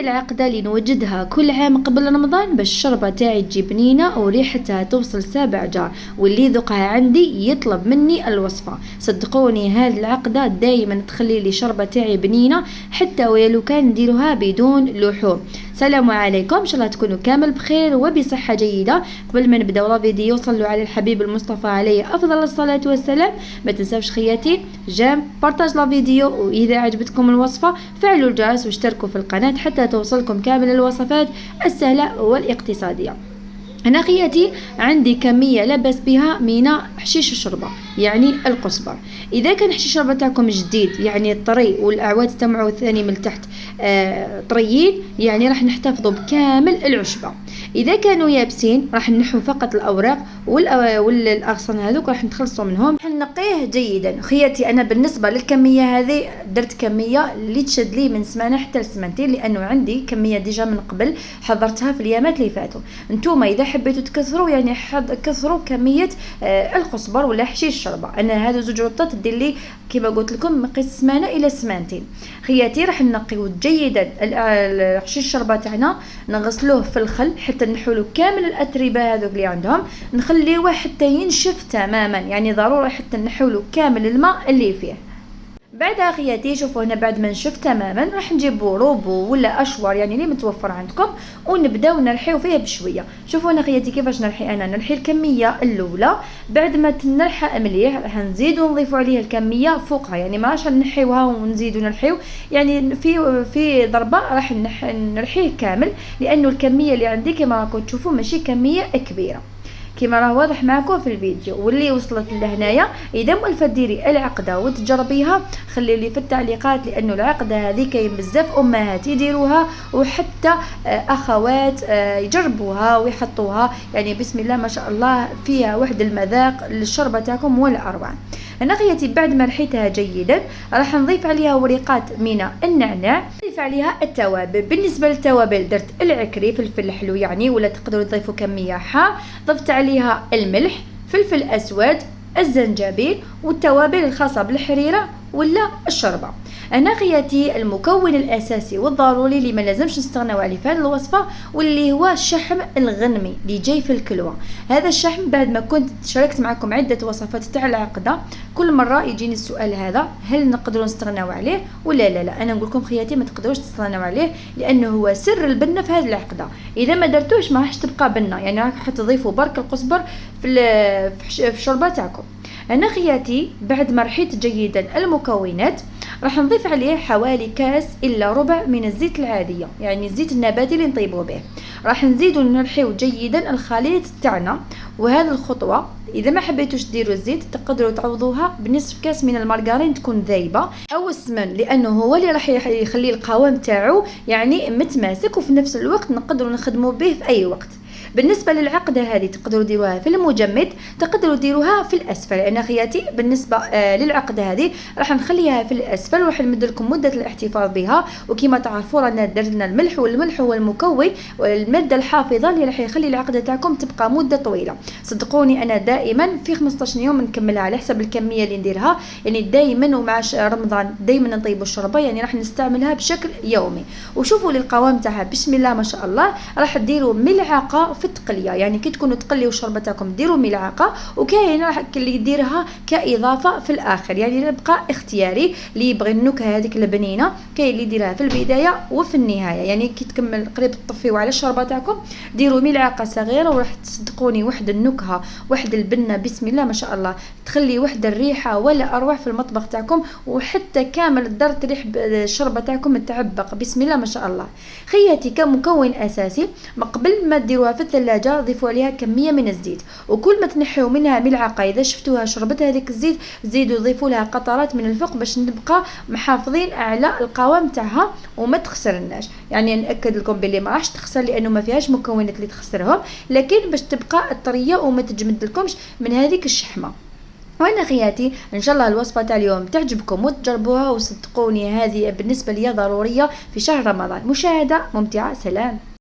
العقدة اللي نوجدها كل عام قبل رمضان باش الشربة تاعي تجي بنينة وريحتها توصل 7 جار، واللي يذوقها عندي يطلب مني الوصفة. صدقوني هذه العقدة دايما تخلي لي شربة تاعي بنينة حتى ولو كان نديروها بدون لحوم. السلام عليكم، ان شاء الله تكونوا كامل بخير وبصحة جيدة. قبل ما نبداو لا فيديو صلوا على الحبيب المصطفى عليه افضل الصلاة والسلام. ما تنساوش خياتي جيم بارطاج لا فيديو، واذا عجبتكم الوصفة فعلوا الجرس واشتركوا في القناة حتى توصلكم كامل الوصفات السهلة والاقتصادية. أنا خياتي عندي كمية لبس بها من حشيش الشربة يعني القصبر. إذا كان حشيش الشربة تاعكم جديد يعني الطري والأعواد تمعوا الثاني من تحت طريين، يعني راح نحتفظوا بكامل العشبة. إذا كانوا يابسين راح نحو فقط الأوراق والأغصان هذوك راح نتخلصوا منهم، راح نقيه جيدا. خياتي أنا بالنسبة للكمية هذه درت كمية اللي تشد لي من سمانة حتى لسمانتين، لأنه عندي كمية ديجا من قبل حضرتها في الأيامات اللي فاتوا. انتوما إذا حبيتوا تكثروا يعني كثروا كمية القصبر ولا حشيش الشربة. أنا هذو زوج رطات دير لي كما قلت لكم مقيس سمانة إلى سمانتين. خياتي راح نقيو جيدا حشيش الشربة تاعنا، نغسلوه في الخل حتى نحولو كامل الأتربة هذوك اللي عندهم، نخليوه حتى ينشف تماما، يعني ضروري حتى نحولو كامل الماء اللي فيه. بعدها خياتي شوفوا هنا بعد ما نشف تماما راح نجيبوا روبو ولا اشوار يعني اللي متوفر عندكم ونبداو نرحيو فيها بشويه. شوفوا هنا خياتي كيفاش نرحي. انا نرحي الكميه الاولى، بعد ما تنرحى مليح راح نزيدوا نضيفوا عليها الكميه فوقها، يعني ما راح نحيوها ونزيدوا نرحيو، يعني في ضربه راح نرحيه كامل، لانه الكميه اللي عندي كما راكم تشوفوا ماشي كميه كبيره كما راه واضح معكم في الفيديو. واللي وصلت لهنايا اذا مولفه ديري العقده وتجربيها خلي لي في التعليقات، لانه العقده هذه كاين بزاف امهات يديروها وحتى اخوات يجربوها ويحطوها، يعني بسم الله ما شاء الله فيها واحد المذاق للشربه تاعكم ولا اروع. انا خياتي بعد ما رحيتها جيدا راح نضيف عليها وريقات من النعناع، نضيف عليها التوابل. بالنسبه للتوابل درت العكري فلفل حلو يعني، ولا تقدروا تضيفوا كميه حار، ضفت عليها الملح، فلفل اسود، الزنجبيل، والتوابل الخاصه بالحريره ولا الشربه. انا خياتي المكون الاساسي والضروري اللي ما لازمش نستغناو عليه في هذه الوصفه واللي هو الشحم الغنمي اللي جاي في الكلوه. هذا الشحم بعد ما كنت شاركت معكم عده وصفات تاع العقده كل مره يجيني السؤال هذا، هل نقدروا نستغناو عليه ولا لا؟ انا نقول لكم خياتي ما تقدروش تستغناو عليه، لانه هو سر البنه في هذه العقده. اذا ما درتوش ما راحش تبقى بنه، يعني راح تضيفوا برك القزبر في الشوربه تاعكم. انا خياتي بعد ما رحيت جيدا المكونات راح نضيف عليه حوالي كاس الا ربع من الزيت العاديه، يعني الزيت النباتي اللي نطيبوا به. راح نزيدوا نرحيو جيدا الخليط تاعنا. وهذه الخطوه اذا ما حبيتوش ديروا الزيت تقدروا تعوضوها بنصف كاس من المارغرين تكون ذايبه او السمن، لانه هو اللي راح يخلي القوام تاعو يعني متماسك، وفي نفس الوقت نقدروا نخدموا به في اي وقت. بالنسبه للعقده هذه تقدروا ديروها في المجمد، تقدروا ديروها في الاسفل. انا خياتي بالنسبه للعقده هذه راح نخليها في الاسفل وراح نمد لكم مده الاحتفاظ بها. وكما تعرفوا رانا درنا الملح، والملح هو المكون والماده الحافظه اللي راح يخلي العقده تاعكم تبقى مده طويله. صدقوني انا دائما في 15 يوم نكملها على حسب الكميه اللي نديرها، يعني دائما ومع رمضان دائما نطيبوا الشوربه، يعني راح نستعملها بشكل يومي. وشوفوا للقوام تاعها بسم الله ما شاء الله، راح ديروا ملعقه في التقليه، يعني كي تكونوا تقليوا الشوربه تاعكم ديروا ملعقه، وكاين راح اللي يديرها كاضافه في الاخر، يعني يبقى اختياري اللي يبغي النكهه هذيك البنينه. كاين اللي يديرها في البدايه وفي النهايه، يعني كي تكمل قريب تطفيوا على الشوربه تاعكم ديروا ملعقه صغيره، وراح تصدقوني واحد النكهه واحد البنه بسم الله ما شاء الله، تخلي واحد الريحه ولا اروع في المطبخ تاعكم، وحتى كامل الدار ريح الشوربه تاعكم تعبق بسم الله ما شاء الله. خياتي كمكون اساسي ما قبل ما ديروها في الثلاجه ضيفوا عليها كميه من الزيت، وكل ما تنحيوا منها ملعقه اذا شفتوها شربت هذيك الزيت زيدوا ضيفوا لها قطرات من الفوق باش نبقى محافظين على القوام تاعها وما تخسرناش. يعني ناكد لكم باللي ما راحش تخسر لانه ما فيهاش مكونات اللي تخسرهم، لكن باش تبقى الطريه وما تجمد لكمش من هذيك الشحمه. وانا خياتي ان شاء الله الوصفه تاع اليوم تعجبكم وتجربوها، وصدقوني هذه بالنسبه لي ضروريه في شهر رمضان. مشاهده ممتعه، سلام.